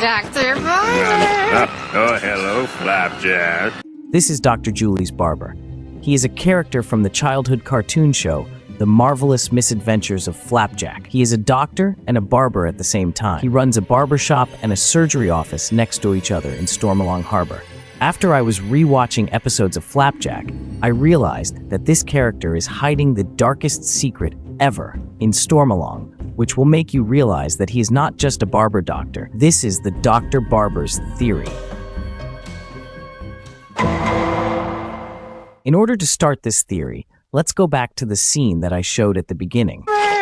Dr. Barber! Oh, hello, Flapjack. This is Dr. Julie's Barber. He is a character from the childhood cartoon show, The Marvelous Misadventures of Flapjack. He is a doctor and a barber at the same time. He runs a barber shop and a surgery office next to each other in Stormalong Harbor. After I was rewatching episodes of Flapjack, I realized that this character is hiding the darkest secret ever in Stormalong, which will make you realize that he is not just a barber doctor. This is the Dr. Barber's theory. In order to start this theory, let's go back to the scene that I showed at the beginning. Oh,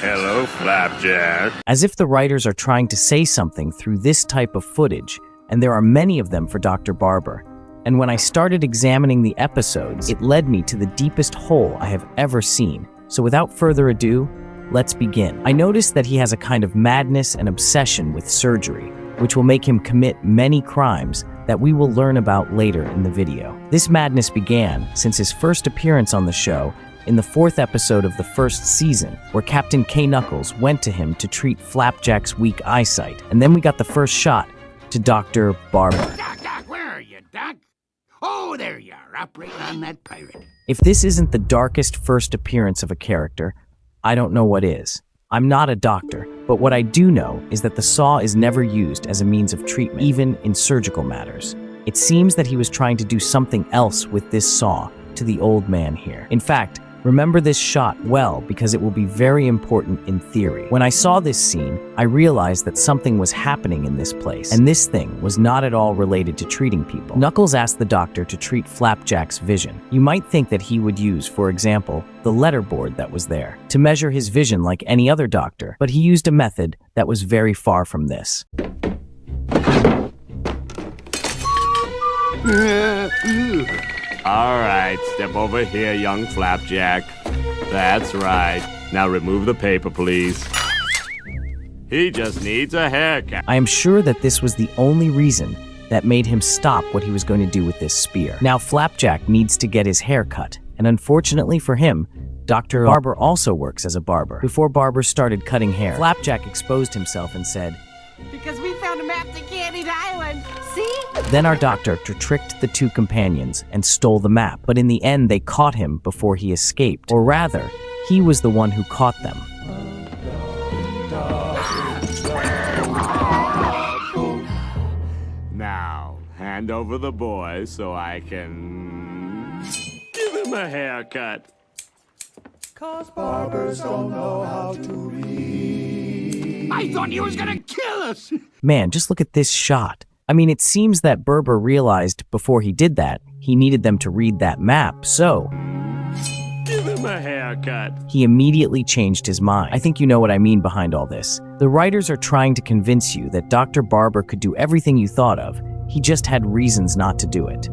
hello, Flapjack. As if the writers are trying to say something through this type of footage, and there are many of them for Dr. Barber. And when I started examining the episodes, it led me to the deepest hole I have ever seen. So without further ado, let's begin. I noticed that he has a kind of madness and obsession with surgery, which will make him commit many crimes that we will learn about later in the video. This madness began since his first appearance on the show in the 4th episode of the 1st season, where Captain K. Knuckles went to him to treat Flapjack's weak eyesight. And then we got the first shot to Dr. Barber. Doc, where are you, Doc? Oh, there you are, operating on that pirate. If this isn't the darkest first appearance of a character, I don't know what is. I'm not a doctor, but what I do know is that the saw is never used as a means of treatment, even in surgical matters. It seems that he was trying to do something else with this saw to the old man here. In fact, remember this shot well because it will be very important in theory. When I saw this scene, I realized that something was happening in this place, and this thing was not at all related to treating people. Knuckles asked the doctor to treat Flapjack's vision. You might think that he would use, for example, the letterboard that was there to measure his vision like any other doctor, but he used a method that was very far from this. All right, step over here, young Flapjack. That's right. Now remove the paper, please. He just needs a haircut. I am sure that this was the only reason that made him stop what he was going to do with this spear. Now Flapjack needs to get his hair cut, and unfortunately for him, Dr. Barber also works as a barber. Before Barber started cutting hair, Flapjack exposed himself and said, Because we found a map to Candied Island. See? Then our doctor tricked the two companions and stole the map, but in the end they caught him before he escaped. Or rather, he was the one who caught them. Now, hand over the boy so I can give him a haircut. 'Cause barbers don't know how to read. I thought he was gonna kill us. Man, just look at this shot. I mean, it seems that Barber realized before he did that, he needed them to read that map, so Give him a haircut. he immediately changed his mind. I think you know what I mean behind all this. The writers are trying to convince you that Dr. Barber could do everything you thought of. He just had reasons not to do it.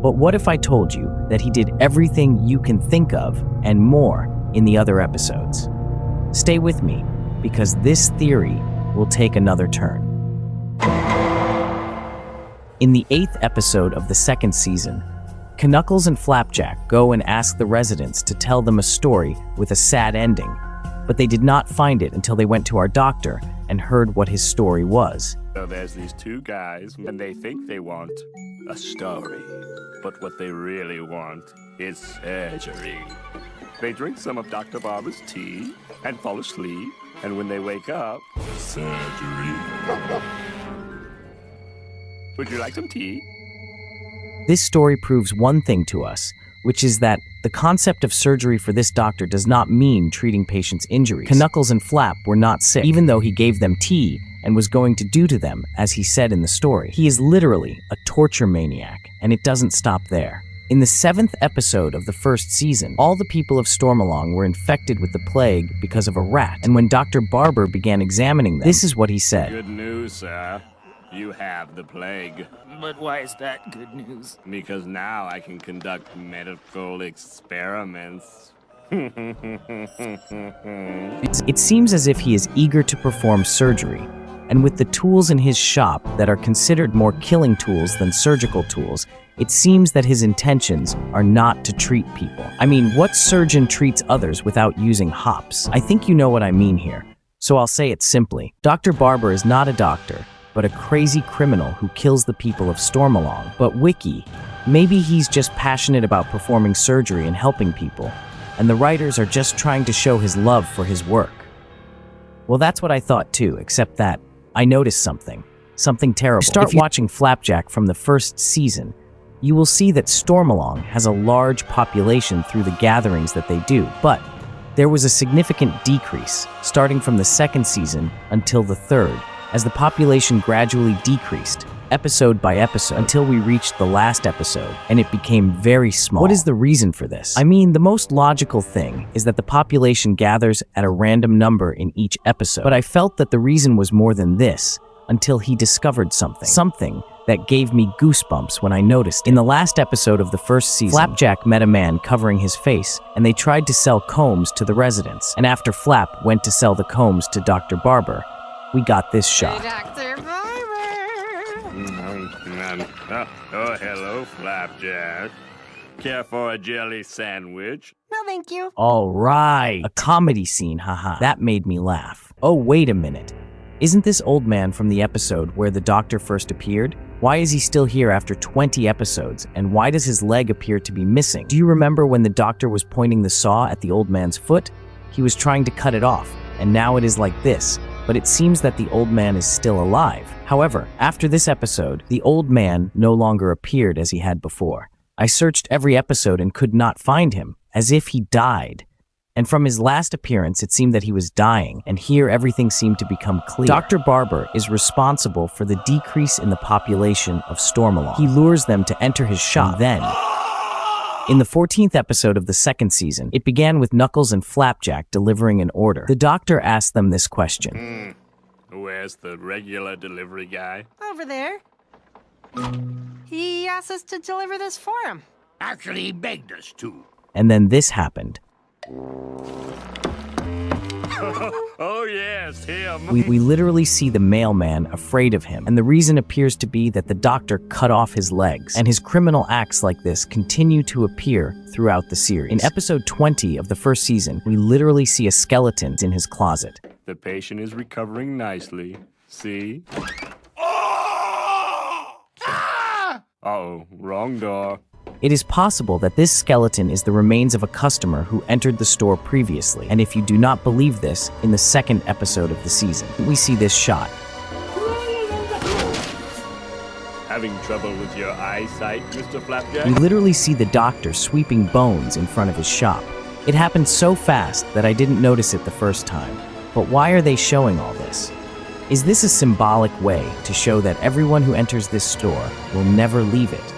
But what if I told you that he did everything you can think of and more in the other episodes? Stay with me, because this theory will take another turn. In the 8th episode of the 2nd season, Knuckles and Flapjack go and ask the residents to tell them a story with a sad ending, but they did not find it until they went to our doctor and heard what his story was. So there's these two guys, and they think they want a story. But what they really want is surgery. They drink some of Dr. Barber's tea and fall asleep, and when they wake up, surgery. Would you like some tea? This story proves one thing to us, which is that the concept of surgery for this doctor does not mean treating patients' injuries. Knuckles and Flap were not sick, even though he gave them tea and was going to do to them, as he said in the story. He is literally a torture maniac, and it doesn't stop there. In the 7th episode of the 1st season, all the people of Stormalong were infected with the plague because of a rat, and when Dr. Barber began examining them, this is what he said. Good news, sir. You have the plague. But why is that good news? Because now I can conduct medical experiments. It seems as if he is eager to perform surgery, and with the tools in his shop that are considered more killing tools than surgical tools, it seems that his intentions are not to treat people. I mean, what surgeon treats others without using hops? I think you know what I mean here. So I'll say it simply. Dr. Barber is not a doctor, but a crazy criminal who kills the people of Stormalong. But Wiki, maybe he's just passionate about performing surgery and helping people, and the writers are just trying to show his love for his work. Well, that's what I thought too, except that I noticed something terrible. If you start watching Flapjack from the first season, you will see that Stormalong has a large population through the gatherings that they do, but there was a significant decrease starting from the second season until the third, as the population gradually decreased, episode by episode, until we reached the last episode, and it became very small. What is the reason for this? I mean, the most logical thing is that the population gathers at a random number in each episode, but I felt that the reason was more than this, until he discovered something that gave me goosebumps when I noticed it. In the last episode of the first season, Flapjack met a man covering his face, and they tried to sell combs to the residents. And after Flap went to sell the combs to Dr. Barber, we got this shot. Hey, Dr. Barber! Oh, hello, Flapjack. Care for a jelly sandwich? No, thank you. All right, a comedy scene, haha. That made me laugh. Oh, wait a minute. Isn't this old man from the episode where the doctor first appeared? Why is he still here after 20 episodes, and why does his leg appear to be missing? Do you remember when the doctor was pointing the saw at the old man's foot? He was trying to cut it off, and now it is like this, but it seems that the old man is still alive. However, after this episode, the old man no longer appeared as he had before. I searched every episode and could not find him, as if he died. And from his last appearance, it seemed that he was dying, and here everything seemed to become clear. Dr. Barber is responsible for the decrease in the population of Stormalong. He lures them to enter his shop. And then, in the 14th episode of the second season, it began with Knuckles and Flapjack delivering an order. The doctor asked them this question. Where's the regular delivery guy? Over there. He asked us to deliver this for him. Actually, he begged us to. And then this happened. Oh yes, him. We literally see the mailman afraid of him, and the reason appears to be that the doctor cut off his legs, and his criminal acts like this continue to appear throughout the series. In episode 20 of the first season, we literally see a skeleton in his closet. The patient is recovering nicely. See? Uh-oh, wrong door. It is possible that this skeleton is the remains of a customer who entered the store previously, and if you do not believe this, in the second episode of the season, we see this shot. Having trouble with your eyesight, Mr. Flapjack? We literally see the doctor sweeping bones in front of his shop. It happened so fast that I didn't notice it the first time. But why are they showing all this? Is this a symbolic way to show that everyone who enters this store will never leave it?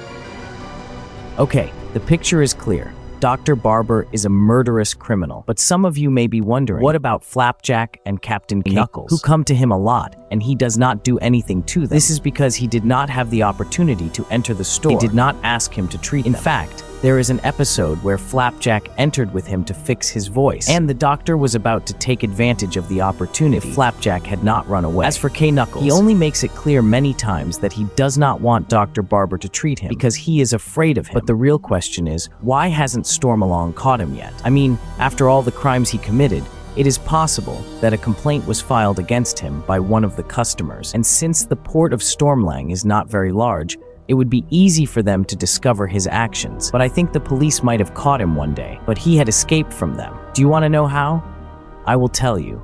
Okay, the picture is clear. Dr. Barber is a murderous criminal, but some of you may be wondering, what about Flapjack and Captain Knuckles, who come to him a lot, and he does not do anything to them? This is because he did not have the opportunity to enter the store. They did not ask him to treat them. In fact, there is an episode where Flapjack entered with him to fix his voice, and the doctor was about to take advantage of the opportunity if Flapjack had not run away. As for Knuckles, he only makes it clear many times that he does not want Dr. Barber to treat him because he is afraid of him. But the real question is, why hasn't Stormalong caught him yet? I mean, after all the crimes he committed, it is possible that a complaint was filed against him by one of the customers, and since the port of Stormlang is not very large, it would be easy for them to discover his actions. But I think the police might have caught him one day, but he had escaped from them. Do you want to know how? I will tell you.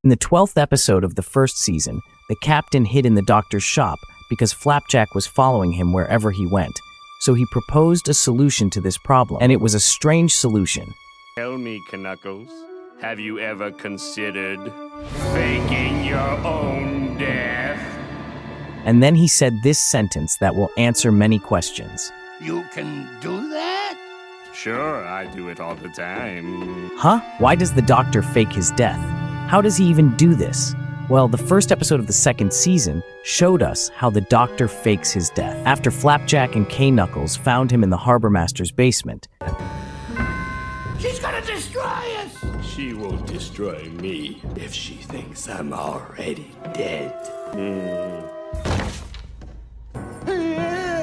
In the 12th episode of the first season, the captain hid in the doctor's shop because Flapjack was following him wherever he went. So he proposed a solution to this problem, and it was a strange solution. Tell me, Knuckles, have you ever considered faking your own death? And then he said this sentence that will answer many questions. You can do that? Sure, I do it all the time. Huh? Why does the doctor fake his death? How does he even do this? Well, the first episode of the second season showed us how the doctor fakes his death. After Flapjack and Knuckles found him in the harbor master's basement. She's gonna destroy us! She won't destroy me if she thinks I'm already dead.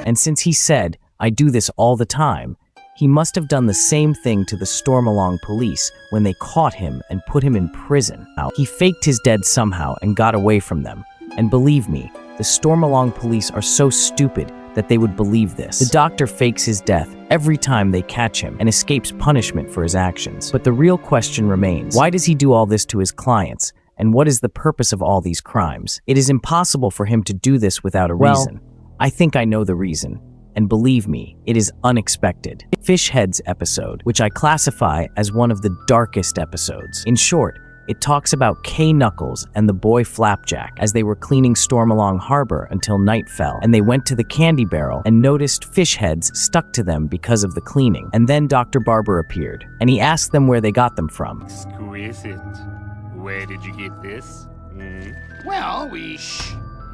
And since he said, I do this all the time, He must have done the same thing to the Stormalong police when they caught him and put him in prison. He faked his death somehow and got away from them. And believe me, the Stormalong police are so stupid that they would believe this. The doctor fakes his death every time they catch him and escapes punishment for his actions. But the real question remains, why does he do all this to his clients? And what is the purpose of all these crimes? It is impossible for him to do this without a reason. I think I know the reason. And believe me, it is unexpected. Fishhead's episode, which I classify as one of the darkest episodes. In short, it talks about Kay Knuckles and the boy Flapjack as they were cleaning Stormalong Harbor until night fell, and they went to the candy barrel and noticed fish heads stuck to them because of the cleaning. And then Dr. Barber appeared, and he asked them where they got them from. Exquisite. Where did you get this? Well,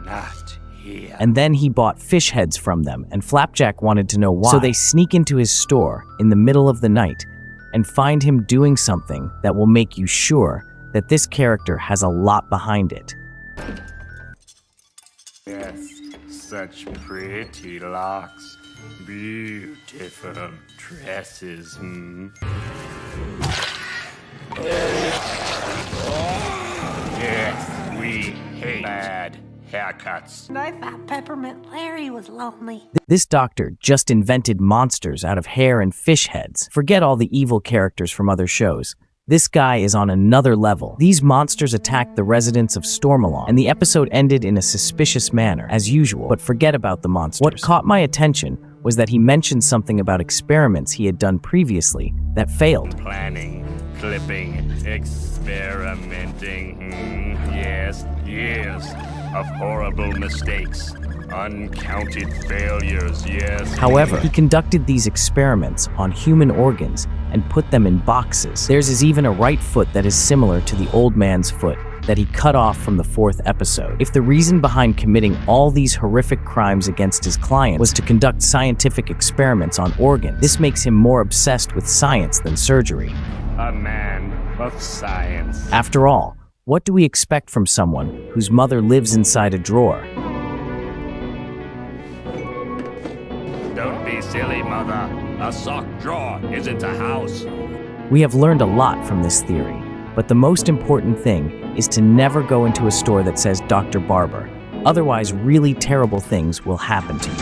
Not here. And then he bought fish heads from them, and Flapjack wanted to know why. So they sneak into his store in the middle of the night and find him doing something that will make you sure that this character has a lot behind it. Yes, such pretty locks. Beautiful dresses. Yes, we hate bad haircuts. And I thought Peppermint Larry was lonely. This doctor just invented monsters out of hair and fish heads. Forget all the evil characters from other shows. This guy is on another level. These monsters attacked the residents of Stormalong, and the episode ended in a suspicious manner, as usual. But forget about the monsters. What caught my attention was that he mentioned something about experiments he had done previously that failed. Planning, clipping, experimenting. Yes, years of horrible mistakes. Uncounted failures, yes. However, he conducted these experiments on human organs and put them in boxes. Theirs is even a right foot that is similar to the old man's foot that he cut off from the 4th episode. If the reason behind committing all these horrific crimes against his client was to conduct scientific experiments on organs, this makes him more obsessed with science than surgery. A man of science. After all, what do we expect from someone whose mother lives inside a drawer? Don't be silly, mother. A sock drawer isn't a house. We have learned a lot from this theory, but the most important thing is to never go into a store that says Dr. Barber. Otherwise, really terrible things will happen to you.